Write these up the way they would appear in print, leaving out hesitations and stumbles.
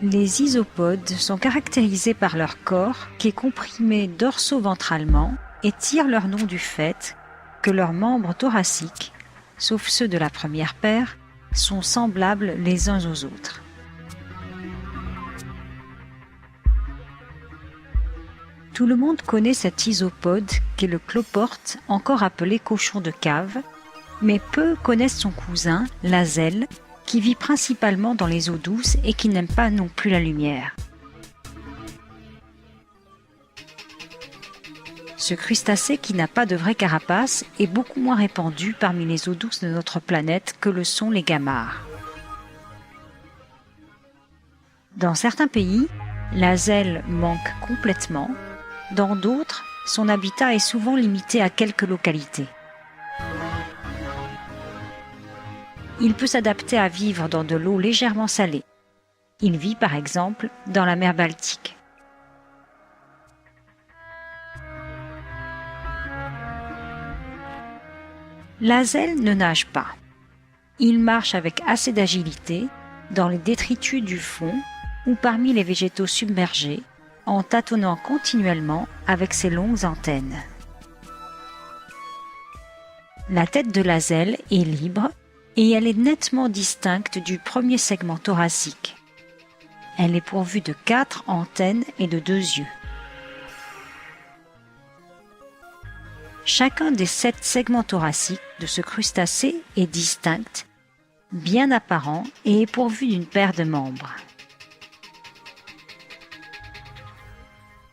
Les isopodes sont caractérisés par leur corps qui est comprimé dorso-ventralement et tire leur nom du fait que leurs membres thoraciques, sauf ceux de la première paire, sont semblables les uns aux autres. Tout le monde connaît cet isopode qu'est le cloporte, encore appelé cochon de cave, mais peu connaissent son cousin, l'azelle, qui vit principalement dans les eaux douces et qui n'aime pas non plus la lumière. Ce crustacé qui n'a pas de vraie carapace est beaucoup moins répandu parmi les eaux douces de notre planète que le sont les gamarres. Dans certains pays, l'azelle manque complètement. Dans d'autres, son habitat est souvent limité à quelques localités. Il peut s'adapter à vivre dans de l'eau légèrement salée. Il vit par exemple dans la mer Baltique. L'azelle ne nage pas. Il marche avec assez d'agilité dans les détritus du fond ou parmi les végétaux submergés, en tâtonnant continuellement avec ses longues antennes. La tête de l'azelle est libre et elle est nettement distincte du premier segment thoracique. Elle est pourvue de 4 antennes et de 2 yeux. Chacun des 7 segments thoraciques de ce crustacé est distinct, bien apparent et est pourvu d'une paire de membres.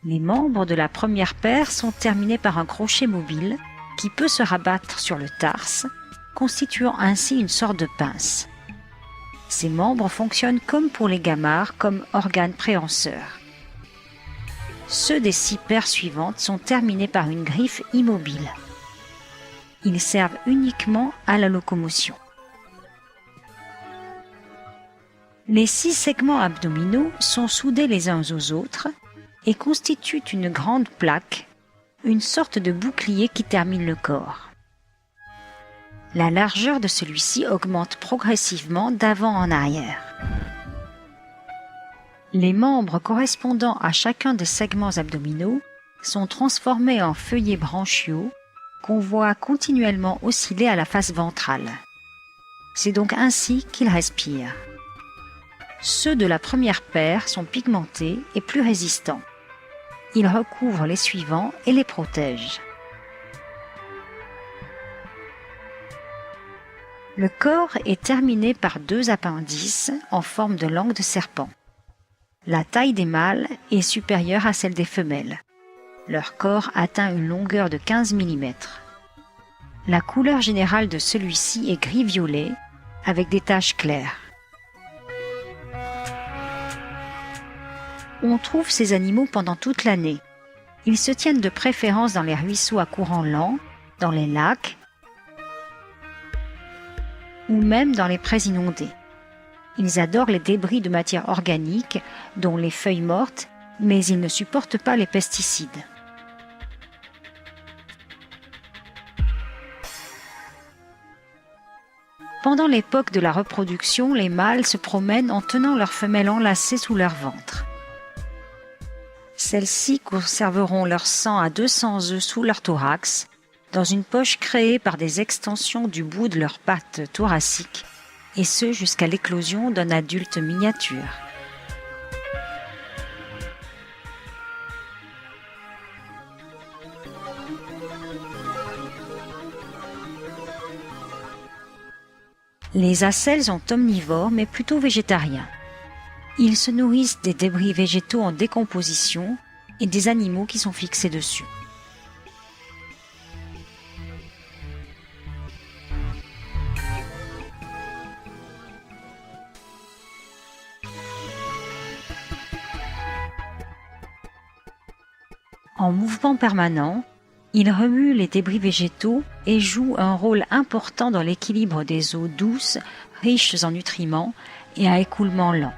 Les membres de la première paire sont terminés par un crochet mobile qui peut se rabattre sur le tarse, constituant ainsi une sorte de pince. Ces membres fonctionnent comme pour les gamarres, comme organes préhenseurs. Ceux des 6 paires suivantes sont terminés par une griffe immobile. Ils servent uniquement à la locomotion. Les 6 segments abdominaux sont soudés les uns aux autres et constituent une grande plaque, une sorte de bouclier qui termine le corps. La largeur de celui-ci augmente progressivement d'avant en arrière. Les membres correspondant à chacun des segments abdominaux sont transformés en feuillets branchiaux qu'on voit continuellement osciller à la face ventrale. C'est donc ainsi qu'ils respirent. Ceux de la première paire sont pigmentés et plus résistants. Ils recouvrent les suivants et les protègent. Le corps est terminé par 2 appendices en forme de langue de serpent. La taille des mâles est supérieure à celle des femelles. Leur corps atteint une longueur de 15 mm. La couleur générale de celui-ci est gris-violet avec des taches claires. On trouve ces animaux pendant toute l'année. Ils se tiennent de préférence dans les ruisseaux à courant lent, dans les lacs ou même dans les prés inondés. Ils adorent les débris de matière organique, dont les feuilles mortes, mais ils ne supportent pas les pesticides. Pendant l'époque de la reproduction, les mâles se promènent en tenant leurs femelles enlacées sous leur ventre. Celles-ci conserveront leur sang à 200 œufs sous leur thorax, dans une poche créée par des extensions du bout de leurs pattes thoraciques, et ce jusqu'à l'éclosion d'un adulte miniature. Les acelles sont omnivores mais plutôt végétariens. Ils se nourrissent des débris végétaux en décomposition et des animaux qui sont fixés dessus. En mouvement permanent, ils remuent les débris végétaux et jouent un rôle important dans l'équilibre des eaux douces, riches en nutriments et à écoulement lent.